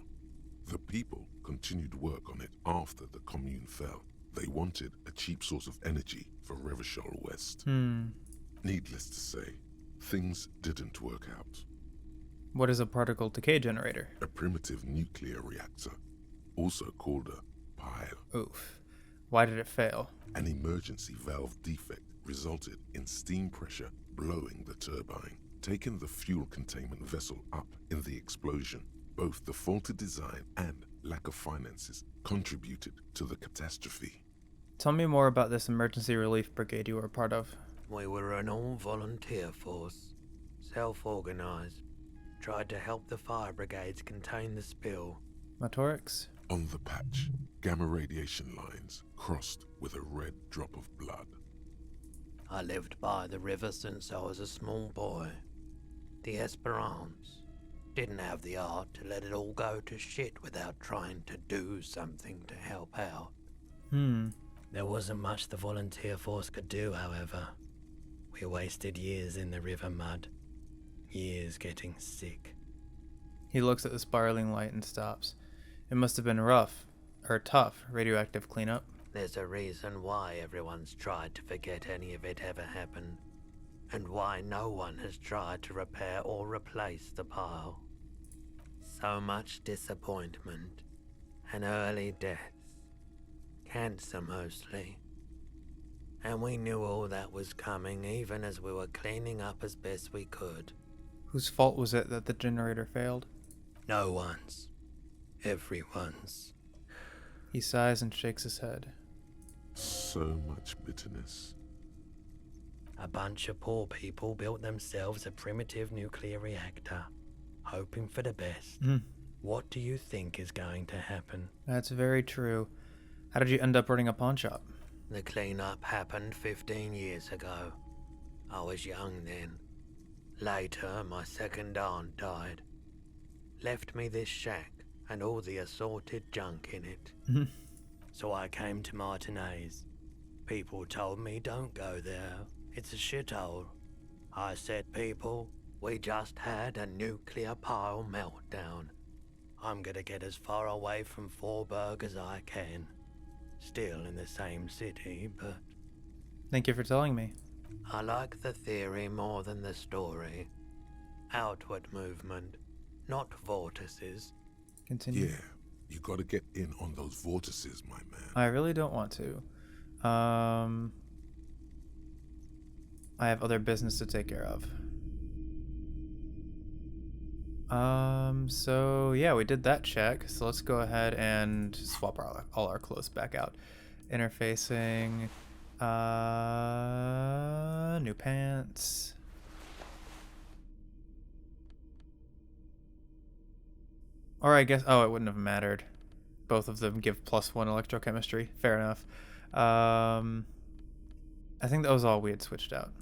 The people continued work on it after the Commune fell. They wanted a cheap source of energy for Revachol West. Needless to say, things didn't work out. What is a particle decay generator? A primitive nuclear reactor, also called a pile. Oof. Why did it fail? An emergency valve defect resulted in steam pressure blowing the turbine, taking the fuel containment vessel up in the explosion. Both the faulty design and lack of finances contributed to the catastrophe. Tell me more about this emergency relief brigade you were a part of. We were an all-volunteer force, self-organized, tried to help the fire brigades contain the spill. Motorix? On the patch, gamma radiation lines crossed with a red drop of blood. I lived by the river since I was a small boy. The Esperance didn't have the art to let it all go to shit without trying to do something to help out. There wasn't much the volunteer force could do, however. We wasted years in the river mud. Years getting sick. He looks at the spiraling light and stops. It must have been rough, or tough, radioactive cleanup. There's a reason why everyone's tried to forget any of it ever happened, and why no one has tried to repair or replace the pile. So much disappointment, and early deaths. Cancer mostly. And we knew all that was coming even as we were cleaning up as best we could. Whose fault was it that the generator failed? No one's. Everyone's. He sighs and shakes his head. So much bitterness. A bunch of poor people built themselves a primitive nuclear reactor, hoping for the best. What do you think is going to happen? That's very true. How did you end up running a pawn shop? The cleanup happened 15 years ago. I was young then. Later, my second aunt died. Left me this shack and all the assorted junk in it. So I came to Martinez. People told me don't go there. It's a shithole. I said, people, we just had a nuclear pile meltdown. I'm gonna get as far away from Forberg as I can. Still in the same city, but... Thank you for telling me. I like the theory more than the story. Outward movement, not vortices. Continue. Yeah, you gotta get in on those vortices, my man. I really don't want to. I have other business to take care of. So yeah, we did that check. So let's go ahead and swap all our clothes back out. Interfacing, new pants. Or I guess, oh, it wouldn't have mattered. Both of them give +1 electrochemistry. Fair enough. I think that was all we had switched out.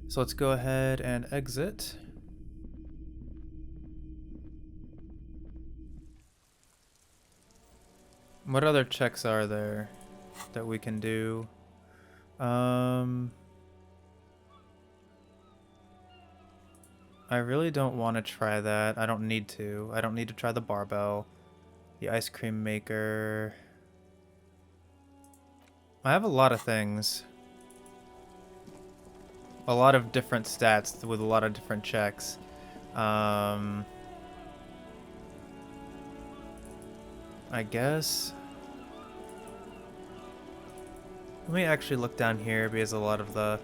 So let's go ahead and exit. What other checks are there that we can do? I really don't want to try that. I don't need to. I don't need to try the barbell, the ice cream maker. I have a lot of things. A lot of different stats with a lot of different checks. I guess. Let me actually look down here because a lot of the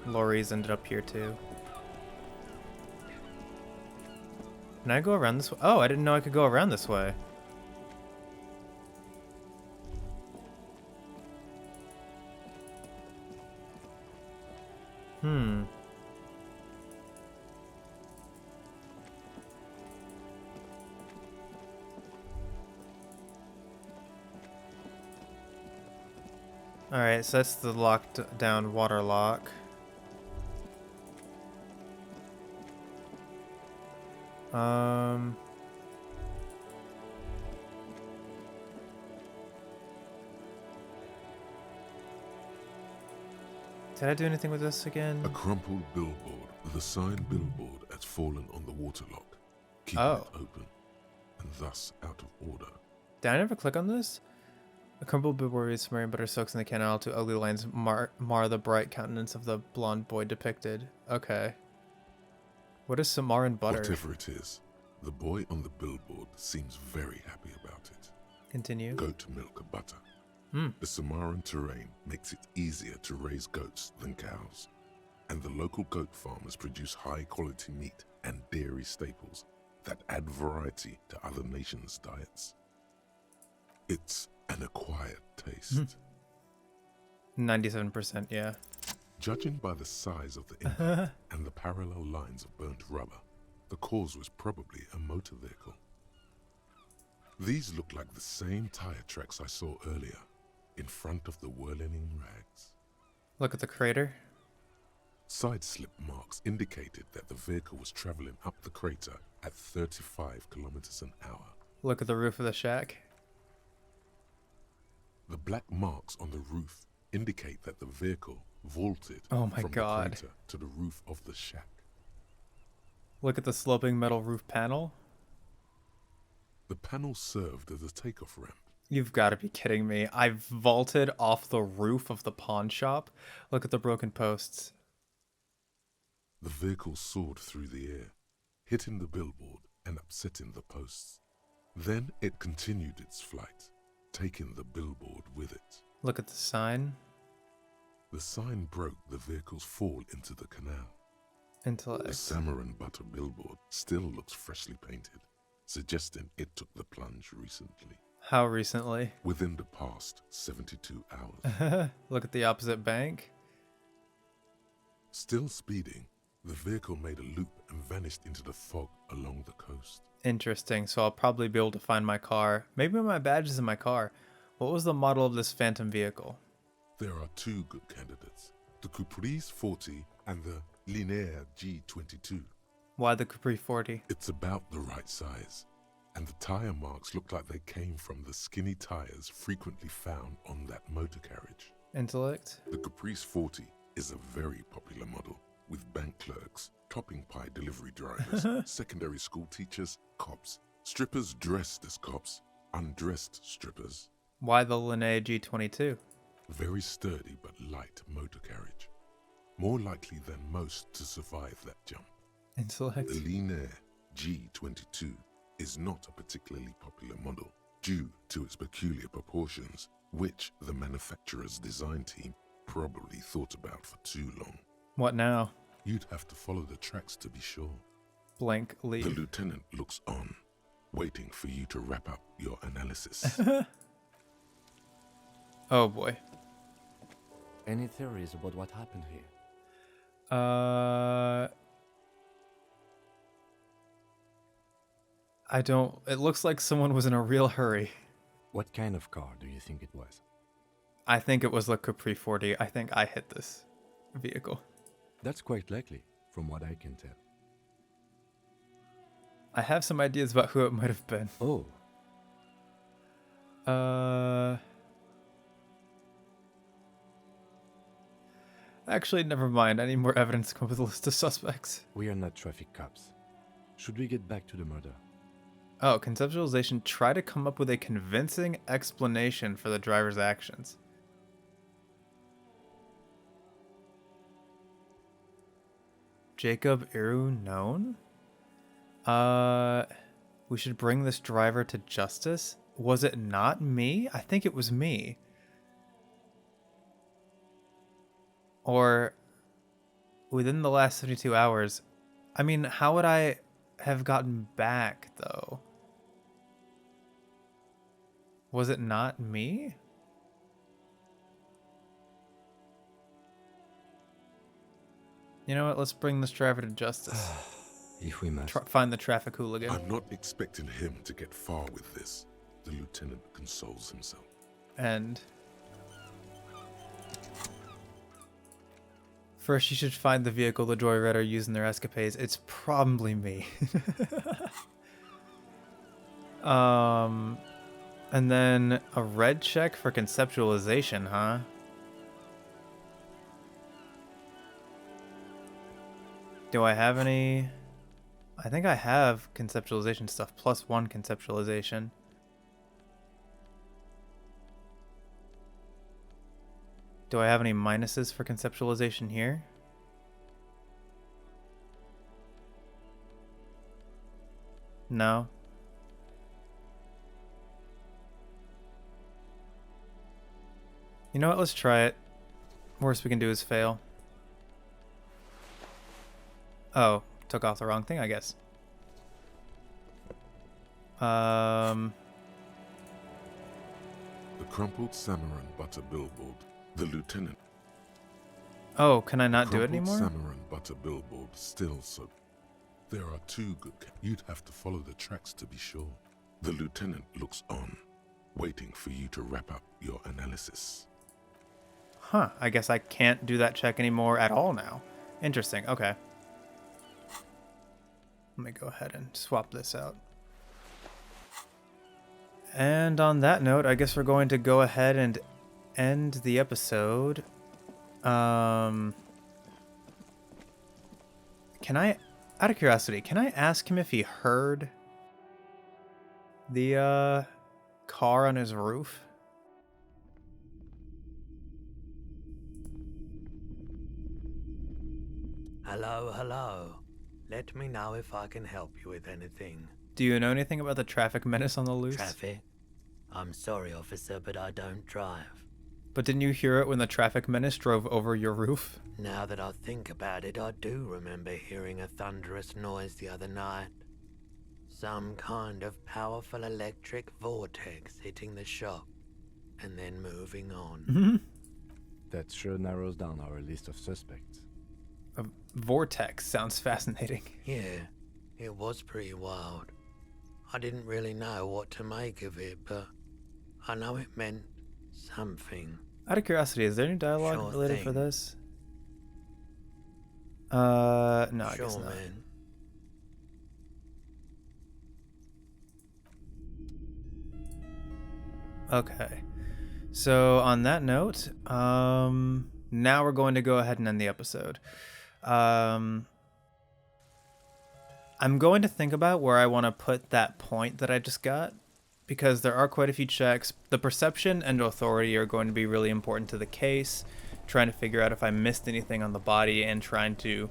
lorries ended up here too. Can I go around this way? Oh, I didn't know I could go around this way. Alright, so that's the locked down waterlock. Did I do anything with this again? A crumpled billboard with a signed billboard has fallen on the waterlock, keeping Oh. it open, and thus out of order. Did I never click on this? A crumpled billboard reads submarine butter soaks in the canal to ugly lines mar the bright countenance of the blonde boy depicted. Okay. What is Samaran butter? Whatever it is, the boy on the billboard seems very happy about it. Continue. Goat milk butter. Hmm. The Samaran terrain makes it easier to raise goats than cows, and the local goat farmers produce high-quality meat and dairy staples that add variety to other nations' diets. It's an acquired taste. 97%, yeah. Judging by the size of the impact and the parallel lines of burnt rubber, the cause was probably a motor vehicle. These look like the same tire tracks I saw earlier, in front of the whirling rags. Look at the crater. Side slip marks indicated that the vehicle was traveling up the crater at 35 kilometers an hour. Look at the roof of the shack. The black marks on the roof indicate that the vehicle vaulted Oh my from God. the crater to the roof of the shack. Look at the sloping metal roof panel. The panel served as a takeoff ramp. You've got to be kidding me. I vaulted off the roof of the pawn shop. Look at the broken posts. The vehicle soared through the air, hitting the billboard and upsetting the posts. Then it continued its flight, taking the billboard with it. Look at the sign. The sign broke the vehicle's fall into the canal. The Intellect. Samaran butter billboard still looks freshly painted, suggesting it took the plunge recently. How recently? Within the past 72 hours. Look at the opposite bank. Still speeding, the vehicle made a loop and vanished into the fog along the coast. Interesting. So I'll probably be able to find my car. Maybe my badge is in my car. What was the model of this phantom vehicle? There are two good candidates, the Caprice 40 and the Linéaire G22. Why the Capri 40? It's about the right size, and the tire marks look like they came from the skinny tires frequently found on that motor carriage. Intellect. The Caprice 40 is a very popular model, with bank clerks, topping pie delivery drivers, secondary school teachers, cops, strippers dressed as cops, undressed strippers. Why the Linnea G22? Very sturdy but light motor carriage. More likely than most to survive that jump. Intellect. The Linéaire G22 is not a particularly popular model due to its peculiar proportions, which the manufacturer's design team probably thought about for too long. What now? You'd have to follow the tracks to be sure. Blank The leave. lieutenant looks on, waiting for you to wrap up your analysis. Oh boy. Any theories about what happened here? I don't. It looks like someone was in a real hurry. What kind of car do you think it was? I think it was the Capri 40. I think I hit this vehicle. That's quite likely, from what I can tell. I have some ideas about who it might have been. Oh, Actually, never mind. I need more evidence to come up with a list of suspects. we are not traffic cops. Should we get back to the murder? Oh, conceptualization. Try to come up with a convincing explanation for the driver's actions. Jacob Iru known? We should bring this driver to justice? Was it not me? I think it was me. Or within the last 72 hours. I mean, how would I have gotten back, though? Was it not me? You know what? Let's bring this driver to justice. If we must. Find the traffic hooligan. I'm not expecting him to get far with this, the lieutenant consoles himself. And first, you should find the vehicle the Joyride used in their escapades. It's probably me. And then a red check for conceptualization, huh? Do I have any? I think I have conceptualization stuff, +1 conceptualization. Do I have any minuses for conceptualization here? No. You know what? Let's try it. Worst we can do is fail. Oh, took off the wrong thing, I guess. The crumpled Samaran butter billboard. The lieutenant. Oh, can I not do it Crumpled anymore? Samaran butter billboard still so. There are two good. You'd have to follow the tracks to be sure. The lieutenant looks on, waiting for you to wrap up your analysis. Huh, I guess I can't do that check anymore at all now. Interesting, okay. Let me go ahead and swap this out. And on that note, I guess we're going to go ahead and end the episode. Can I, out of curiosity, can I ask him if he heard the car on his roof? Hello, hello. Let me know if I can help you with anything. Do you know anything about the traffic menace on the loose? Traffic? I'm sorry, officer, but I don't drive. But didn't you hear it when the traffic menace drove over your roof? Now that I think about it, I do remember hearing a thunderous noise the other night. Some kind of powerful electric vortex hitting the shop and then moving on. That sure narrows down our list of suspects. A vortex sounds fascinating. Yeah, it was pretty wild. I didn't really know what to make of it, but I know it meant something. Out of curiosity, is there any dialogue Sure related for thing. this? No, I Sure, guess not. man. Okay. So on that note, now we're going to go ahead and end the episode. I'm going to think about where I want to put that point that I just got, because there are quite a few checks. The perception and authority are going to be really important to the case, trying to figure out if I missed anything on the body and trying to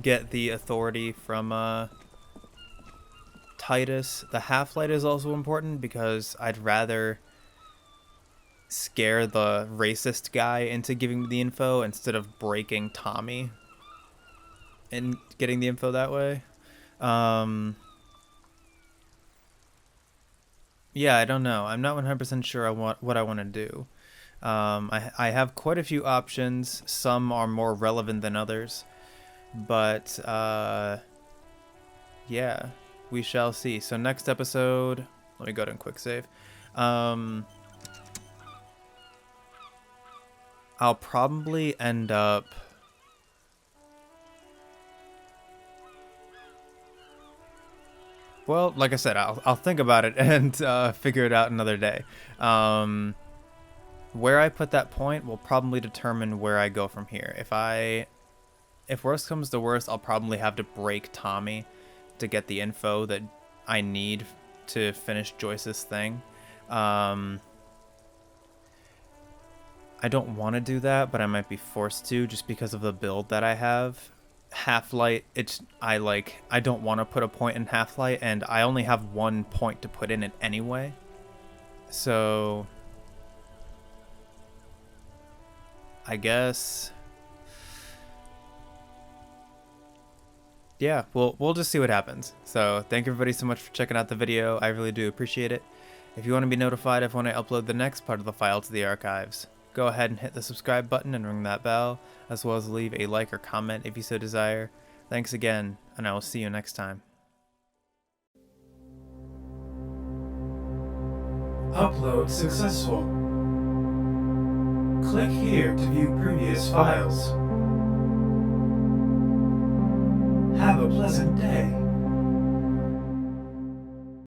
get the authority from Titus. The half-light is also important because I'd rather scare the racist guy into giving me the info instead of breaking Tommy and getting the info that way. Yeah, I don't know. I'm not 100% sure what I want to do. I have quite a few options. Some are more relevant than others. But, yeah, we shall see. So next episode, let me go to quick save. I'll probably end up... Well, like I said, I'll think about it and figure it out another day. Where I put that point will probably determine where I go from here. If worst comes to worst, I'll probably have to break Tommy to get the info that I need to finish Joyce's thing. I don't want to do that, but I might be forced to just because of the build that I have. Half-light, I don't want to put a point in half-light, and I only have 1 point to put in it anyway. So I guess, yeah, we'll just see what happens. So thank everybody so much for checking out the video. I really do appreciate it. If you want to be notified of when I upload the next part of the file to the archives, go ahead and hit the subscribe button and ring that bell, as well as leave a like or comment if you so desire. Thanks again, and I will see you next time. Upload successful. Click here to view previous files. Have a pleasant day.